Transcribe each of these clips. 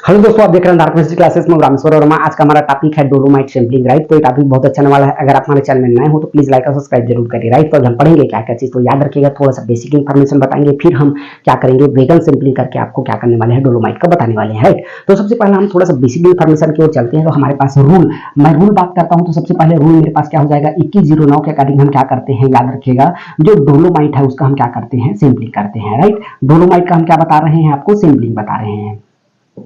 Hello दोस्तों, आप देख रहे हैं डार्क मैजिक क्लासेस में रामेश्वर वर्मा। आज का हमारा टॉपिक है डोलोमाइट सैंपलिंग, राइट। तो ये टॉपिक बहुत अच्छा होने वाला है। अगर आप हमारे चैनल में नए हो तो प्लीज लाइक और सब्सक्राइब जरूर करिए, राइट। तो हम पढ़ेंगे क्या क्या चीज, तो याद रखिएगा, थोड़ा सा बेसिक इन्फॉर्मेशन बताएंगे, फिर हम क्या करेंगे, वेगन सैंपलिंग करके आपको क्या करने वाले हैं, डोलोमाइट का बताने वाले हैं, राइट। तो सबसे पहले हम थोड़ा सा बेसिक इन्फॉर्मेशन की ओर चलते हैं। तो हमारे पास रूल, मैं रूल बात करता हूँ तो सबसे पहले रूल मेरे पास क्या हो जाएगा, 2109 के अकॉर्डिंग हम क्या करते हैं, याद रखिएगा, जो डोलोमाइट है उसका हम क्या करते हैं, सैंपलिंग करते हैं, राइट। डोलोमाइट का हम क्या बता रहे हैं, आपको सैंपलिंग बता रहे हैं,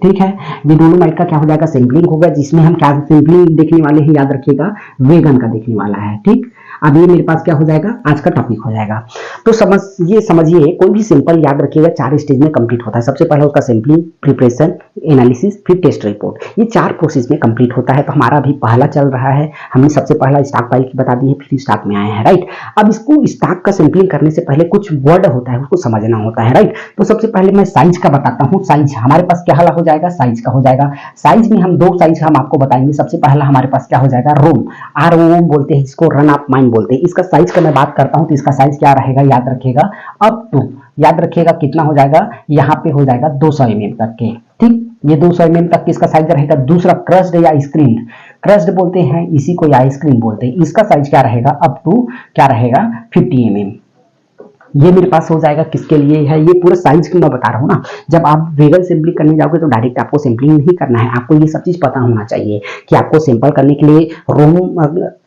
ठीक है। ये डोलोमाइट का क्या हो जाएगा, सैंपलिंग होगा, जिसमें हम क्या सैंपलिंग देखने वाले हैं, याद रखिएगा, वेगन का देखने वाला है, ठीक। अब ये मेरे पास क्या हो जाएगा, आज का टॉपिक हो जाएगा। तो समझिए कोई भी सैंपल याद रखिएगा 4 स्टेज में कंप्लीट होता है। सबसे पहले उसका सैंपलिंग, प्रिपरेशन, एनालिसिस, फिर टेस्ट रिपोर्ट, ये 4 प्रोसेस में कंप्लीट होता है। तो हमारा अभी पहला चल रहा है, हमने सबसे पहला स्टॉक फाइल की बता दी है, फिर स्टॉक में आए हैं, राइट। अब इसको स्टॉक का सैंपलिंग करने से पहले कुछ वर्ड होता है, उसको समझना होता है, राइट। तो सबसे पहले मैं साइज का बताता हूँ। साइज हमारे पास क्या हो जाएगा, साइज का हो जाएगा। साइज में हम 2 साइज हम आपको बताएंगे। सबसे पहला हमारे पास क्या हो जाएगा, रोम, ROM बोलते हैं, इसको रन ऑफ माइन बोलते हैं। इसका साइज का मैं बात करता हूं तो इसका साइज क्या रहेगा, याद रखिएगा, अप टू, याद रखिएगा कितना हो जाएगा, यहाँ पे हो जाएगा 200 mm तक के, ठीक। ये 200 mm तक इसका साइज रहेगा। दूसरा क्रस्ड या स्क्रीन, क्रस्ड बोलते हैं इसी को, या स्क्रीन बोलते हैं, इसका साइज क्या रहेगा, अप टू क्या रहेगा, 50 mm। ये मेरे पास हो जाएगा, किसके लिए है, ये पूरा साइज की मैं बता रहा हूँ ना। जब आप वेगन सैंपलिंग करने जाओगे तो डायरेक्ट आपको सैंपलिंग नहीं करना है, आपको ये सब चीज पता होना चाहिए कि आपको सैंपल करने के लिए रोम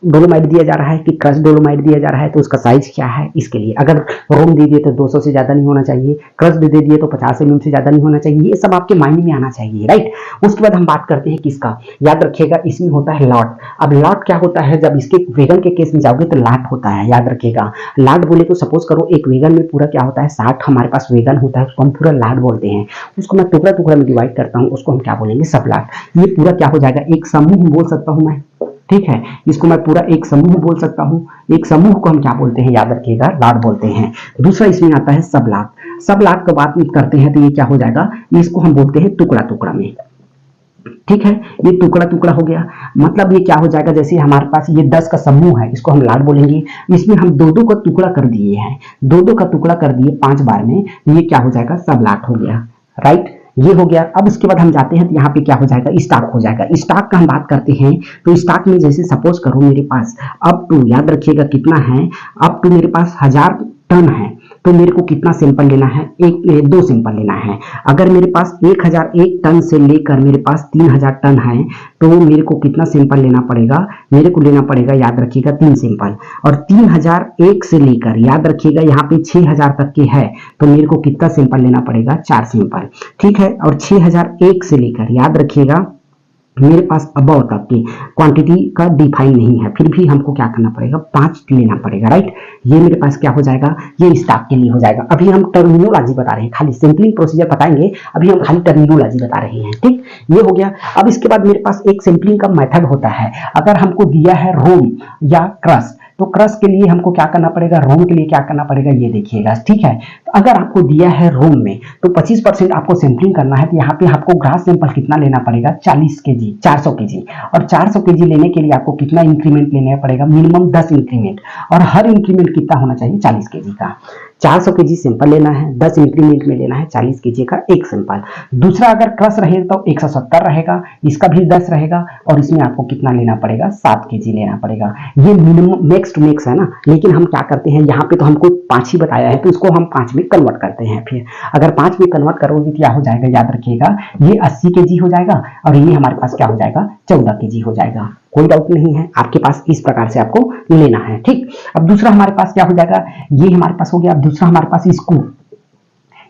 डोलोमाइट दिया जा रहा है कि क्रश डोलोमाइट दिया जा रहा है, तो उसका साइज क्या है। इसके लिए अगर रोम दे दिए तो 200 से ज्यादा नहीं होना चाहिए, क्रश दे दिए तो 50 mm से ज्यादा नहीं होना चाहिए, ये सब आपके माइंड में आना चाहिए, राइट। उसके बाद हम बात करते हैं किसका, याद रखिएगा, इसमें होता है लॉट। अब लॉट क्या होता है, जब इसके वेगन के केस में जाओगे तो लॉट होता है, याद रखिएगा। लॉट बोले तो सपोज करो एक वेगन में पूरा क्या होता है, 60 हमारे पास वेगन होता है, उसको हम पूरा लाट बोलते हैं। उसको मैं टुकड़ा टुकड़ा में डिवाइड करता हूँ, उसको हम क्या बोलेंगे, सब लाट। ये पूरा क्या हो जाएगा, एक समूह बोल सकता हूँ मैं, ठीक है। इसको मैं पूरा एक समूह बोल सकता हूँ। एक समूह को हम क्या बोलते हैं, याद रखिएगा, लाट बोलते हैं। दूसरा इसमें आता है सब लाट। सब लाट का बात करते हैं तो ये क्या हो जाएगा, इसको हम बोलते हैं टुकड़ा टुकड़ा में, ठीक है। ये टुकड़ा टुकड़ा हो गया, मतलब ये क्या हो जाएगा, जैसे हमारे पास ये 10 का समूह है, इसको हम लाट बोलेंगे। इसमें हम 2-2 का टुकड़ा कर दिए हैं, 2-2 का टुकड़ा कर दिए 5 बार में, ये क्या हो जाएगा, सब लाट हो गया, राइट। ये हो गया। अब इसके बाद हम जाते हैं तो यहाँ पे क्या हो जाएगा, स्टॉक हो जाएगा। स्टॉक का हम बात करते हैं तो स्टॉक में जैसे सपोज करो मेरे पास अप टू, याद रखिएगा कितना है, अप टू मेरे पास 1000 टन है, तो मेरे को कितना सैंपल लेना है, 2 सैंपल लेना है। अगर मेरे पास 1001 टन से लेकर मेरे पास 3000 टन है, तो मेरे को कितना सैंपल लेना पड़ेगा, मेरे को लेना पड़ेगा, याद रखिएगा, 3 सैंपल। और 3001 से लेकर, याद रखिएगा, यहाँ पे 6000 तक के है, तो मेरे को कितना सैंपल लेना पड़ेगा, 4 सैंपल, ठीक है। और 6001 से लेकर, याद रखिएगा, मेरे पास अबव तक की क्वांटिटी का डिफाइन नहीं है, फिर भी हमको क्या करना पड़ेगा, 5 लेना पड़ेगा, राइट। ये मेरे पास क्या हो जाएगा, ये स्टॉक के लिए हो जाएगा। अभी हम टर्मिनोलॉजी बता रहे हैं, खाली सैंपलिंग प्रोसीजर बताएंगे, अभी हम खाली टर्मिनोलॉजी बता रहे हैं, ठीक। ये हो गया। अब इसके बाद मेरे पास एक सैंपलिंग का मेथड होता है। अगर हमको दिया है रोम या क्रश, तो क्रश के लिए हमको क्या करना पड़ेगा, रोम के लिए क्या करना पड़ेगा, ये देखिएगा, ठीक है। तो अगर आपको दिया है रोम में तो 25% आपको सैंपलिंग करना है, तो यहाँ पे आपको ग्रास सैंपल कितना लेना पड़ेगा, 40 kg, 400 kg। और 400 kg लेने के लिए आपको कितना इंक्रीमेंट लेना पड़ेगा, मिनिमम 10 इंक्रीमेंट, और हर इंक्रीमेंट कितना होना चाहिए, 40 kg का। 400 kg सैंपल लेना है, 10 इंक्रीमेंट में लेना है 40 kg का एक सैंपल। दूसरा अगर क्रश रहेगा तो 170 रहेगा, इसका भी 10 रहेगा, और इसमें आपको कितना लेना पड़ेगा, 7 kg लेना पड़ेगा। ये मिनिमम मैक्स टू मैक्स है ना, लेकिन हम क्या करते हैं, यहाँ पे तो हमको 5 ही बताया है, तो इसको हम 5 में कन्वर्ट करते हैं। फिर अगर 5 में कन्वर्ट करोगे तो क्या हो जाएगा, याद रखिएगा, ये 80 kg हो जाएगा, और ये हमारे पास क्या हो जाएगा, 14 kg हो जाएगा। कोई डाउट नहीं है, आपके पास इस प्रकार से आपको लेना है, ठीक। अब दूसरा हमारे पास क्या हो जाएगा, ये हमारे पास हो गया। अब दूसरा हमारे पास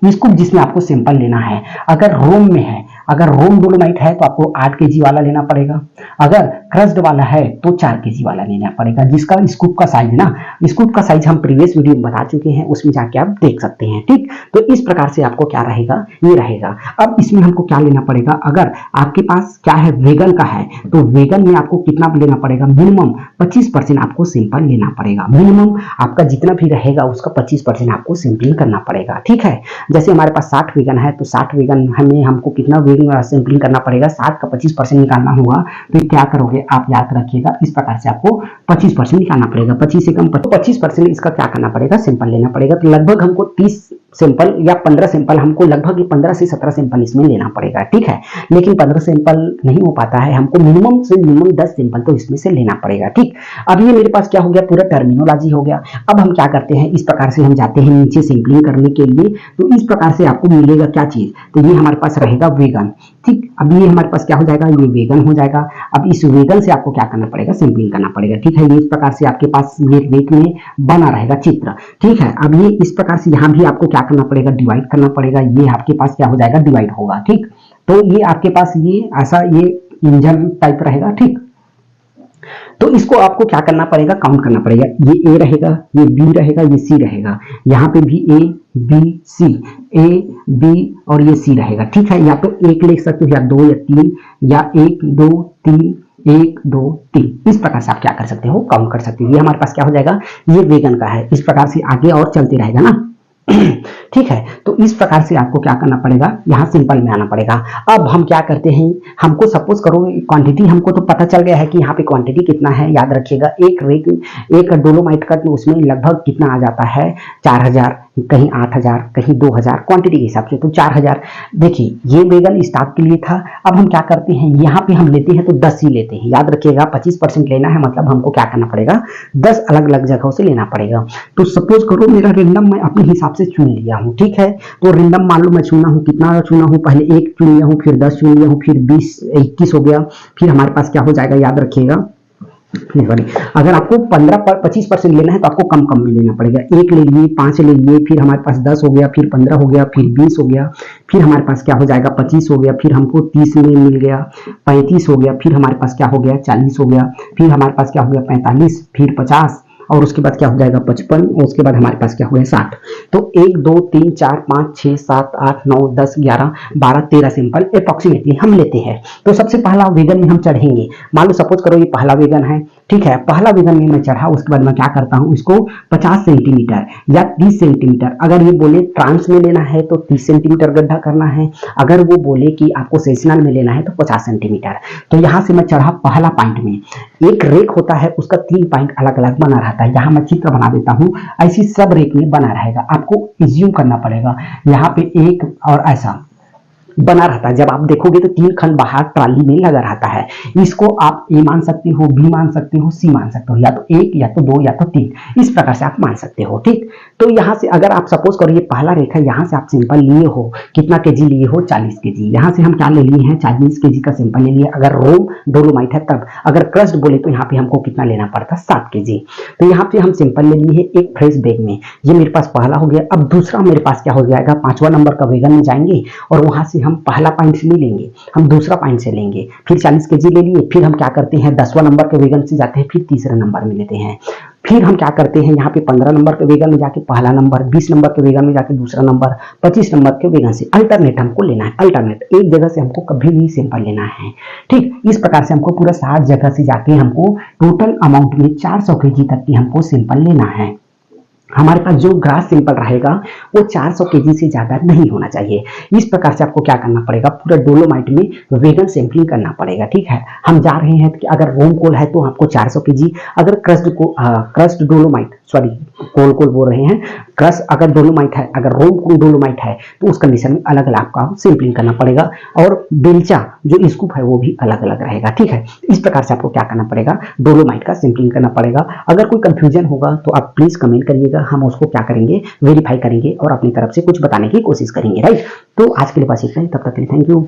स्कूप, जिसमें आपको सैंपल लेना है। अगर रोम में है, अगर रोम डोलोमाइट है तो आपको 8 kg वाला लेना पड़ेगा, अगर क्रस्ड वाला है तो 4 kg वाला लेना पड़ेगा, जिसका स्कूप का साइज ना, स्कूप का साइज हम प्रीवियस वीडियो में बता चुके हैं, उसमें जाके आप देख सकते हैं, ठीक। तो इस प्रकार से आपको क्या रहेगा, ये रहेगा। अब इसमें हमको क्या लेना पड़ेगा, अगर आपके पास क्या है, वेगन का है, तो वेगन में आपको कितना लेना पड़ेगा, मिनिमम 25% आपको सैंपल लेना पड़ेगा। मिनिमम आपका जितना भी रहेगा उसका 25% आपको सैंपलिंग करना पड़ेगा, ठीक है। जैसे हमारे पास 60 वेगन है, तो 60 वेगन हमें हमको कितना सैंपलिंग करना पड़ेगा, 60 का 25% निकालना होगा। तो क्या करोगे आप, याद रखिएगा, इस प्रकार से आपको 25% निकालना पड़ेगा। 25 से कम 25% इसका क्या करना पड़ेगा, सैंपल लेना पड़ेगा। तो लगभग हमको 30 सैंपल या 15 सैंपल, हमको लगभग 15 से 17 सैंपल इसमें लेना पड़ेगा, ठीक है। लेकिन 15 सैंपल नहीं हो पाता है, हमको मिनिमम से मिनिमम 10 सैंपल तो इसमें से लेना पड़ेगा, ठीक। अब ये मेरे पास क्या हो गया, पूरा टर्मिनोलॉजी हो गया। अब हम क्या करते हैं, इस प्रकार से हम जाते हैं नीचे सैंपलिंग करने के लिए। तो इस प्रकार से आपको मिलेगा क्या चीज, तो ये हमारे पास रहेगा वेगन, ठीक। अब ये हमारे पास क्या हो जाएगा, ये वेगन हो जाएगा। अब इस वेगन से आपको क्या करना पड़ेगा, सैंपलिंग करना पड़ेगा, ठीक है। ये इस प्रकार से आपके पास ये रेक में बना रहेगा चित्र, ठीक है। अब ये इस प्रकार से यहाँ भी आपको क्या करना पड़ेगा, डिवाइड करना पड़ेगा। ये आपके पास क्या हो जाएगा, डिवाइड होगा, ठीक। तो ये आपके पास ये ऐसा ये इंजन टाइप रहेगा, ठीक। तो इसको आपको क्या करना पड़ेगा, काउंट करना पड़ेगा। ये ए रहेगा, ये बी रहेगा, ये सी रहेगा, यहाँ पे भी A B C, A B और ये सी रहेगा, ठीक है। या तो एक लिख सकते हो, या दो या तीन, या एक दो तीन, एक दो तीन, इस प्रकार से आप क्या कर सकते हो, काउंट कर सकते हो। ये हमारे पास क्या हो जाएगा, ये वेगन का है। इस प्रकार से आगे और चलते रहेगा ना ठीक है। तो इस प्रकार से आपको क्या करना पड़ेगा, यहाँ सिंपल में आना पड़ेगा। अब हम क्या करते हैं, हमको सपोज करो क्वांटिटी हमको तो पता चल गया है कि यहाँ पे क्वांटिटी कितना है। याद रखिएगा एक रेक, एक डोलोमाइट कट में उसमें लगभग कितना आ जाता है, 4000, कहीं 8000, कहीं 2000 क्वांटिटी के हिसाब से, तो 4000। देखिए ये वेगन स्टॉक के लिए था। अब हम क्या करते हैं, यहाँ पे हम लेते हैं तो 10 ही लेते हैं। याद रखिएगा 25% लेना है, मतलब हमको क्या करना पड़ेगा, 10 अलग अलग जगहों से लेना पड़ेगा। तो सपोज करो मेरा रेंडम मैं अपने हिसाब से चुन लिया हूँ, ठीक है। तो रेंडम मान लो मैं चुना हूँ, कितना चुना हूँ, पहले 1 चुन लिया हूँ, फिर 10 चुन लिया हूँ, फिर 20 21 हो गया। फिर हमारे पास क्या हो जाएगा, याद रखिएगा, अगर आपको 25% लेना है तो आपको कम कम में लेना पड़ेगा। 1 ले लिए, 5 ले लिए, फिर हमारे पास 10 हो गया, फिर 15 हो गया, फिर 20 हो गया, फिर हमारे पास क्या हो जाएगा, 25 हो गया, फिर हमको 30 में मिल गया, 35 हो गया, फिर हमारे पास क्या हो गया, 40 हो गया, फिर हमारे पास क्या हो गया, 45, फिर 50, और उसके बाद क्या हो जाएगा 55, और उसके बाद हमारे पास क्या हो गया 60। तो 1 2 3 4 5 6 7 8 9 10 11 12 13 सिंपल अप्रोक्सीमेटली हम लेते हैं। तो सबसे पहला वेगन में हम चढ़ेंगे। मान लो सपोज करो ये पहला वेगन है, ठीक है। पहला वेगन में मैं चढ़ा, उसके बाद मैं क्या करता हूँ, इसको 50 सेंटीमीटर या 30 सेंटीमीटर, अगर ये बोले ट्रांस में लेना है तो 30 सेंटीमीटर गड्ढा करना है, अगर वो बोले कि आपको सेशनल में लेना है तो 50 सेंटीमीटर। तो यहाँ से मैं चढ़ा पहला पॉइंट में। एक रेक होता है, उसका 3 पॉइंट अलग अलग बना रहता है। यहाँ मैं चित्र बना देता हूँ, ऐसी सब रेक में बना रहेगा। आपको इज्यूम करना पड़ेगा, यहाँ पे एक और ऐसा बना रहता है। जब आप देखोगे तो 3 खंड बाहर ट्राली में लगा रहता है। इसको आप ए मान सकते हो, बी मान सकते हो, सी मान सकते हो, या तो 1 या तो 2 या तो 3, इस प्रकार से आप मान सकते हो, ठीक। तो यहाँ से अगर आप सपोज करो ये पहला रेखा, यहाँ से आप सिंपल लिए हो, कितना केजी लिए हो, 40 केजी। यहाँ से हम क्या ले लिए हैं, 40 केजी का सिंपल ले लिया। अगर रोम डोलोमाइट है तब, अगर क्रस्ट बोले तो यहाँ पे हमको कितना लेना पड़ता, 7 केजी। तो यहाँ पे हम सिंपल ले लिए एक फ्रेश बैग में। ये मेरे पास पहला हो गया। अब दूसरा मेरे पास क्या हो जाएगा, 5वां नंबर का वेगन में जाएंगे और वहां से हम पहला पॉइंट से नहीं लेंगे, हम दूसरा पॉइंट से लेंगे। फिर 40 केजी ले लिए, फिर हम क्या करते हैं 10वां नंबर के वेगन से जाते हैं, फिर तीसरे नंबर में लेते हैं। फिर हम क्या करते हैं, यहाँ पे 15 नंबर के वेगन में जाके पहला नंबर, 20 नंबर के वेगन में जाके दूसरा नंबर, 25 नंबर के वेगन से अल्टरनेट हमको लेना है। अल्टरनेट एक जगह से हमको कभी भी सिंपल लेना है, ठीक। इस प्रकार से हमको पूरा 60 जगह से जाके हमको टोटल अमाउंट में 400 केजी तक की हमको सिंपल लेना है। हमारे पास जो ग्रास सिंपल रहेगा वो 400 केजी से ज्यादा नहीं होना चाहिए। इस प्रकार से आपको क्या करना पड़ेगा, पूरा डोलोमाइट में वेगन सैंपलिंग करना पड़ेगा, ठीक है। हम जा रहे हैं कि अगर रोम कोल है तो आपको 400 केजी, अगर क्रस्ट डोलोमाइट, सॉरी कोल बोल रहे हैं, क्रस्ट अगर डोलोमाइट है, अगर रोम डोलोमाइट है तो उस कंडीशन में अलग अलग आपका सैंपलिंग करना पड़ेगा। और बेलचा जो स्कूप है वो भी अलग अलग रहेगा, ठीक है। इस प्रकार से आपको क्या करना पड़ेगा, डोलोमाइट का सैंपलिंग करना पड़ेगा। अगर कोई कंफ्यूजन होगा तो आप प्लीज कमेंट करिएगा, हम उसको क्या करेंगे, वेरीफाई करेंगे और अपनी तरफ से कुछ बताने की कोशिश करेंगे, राइट। तो आज के लिए बस इतना ही, तब तक के लिए थैंक यू।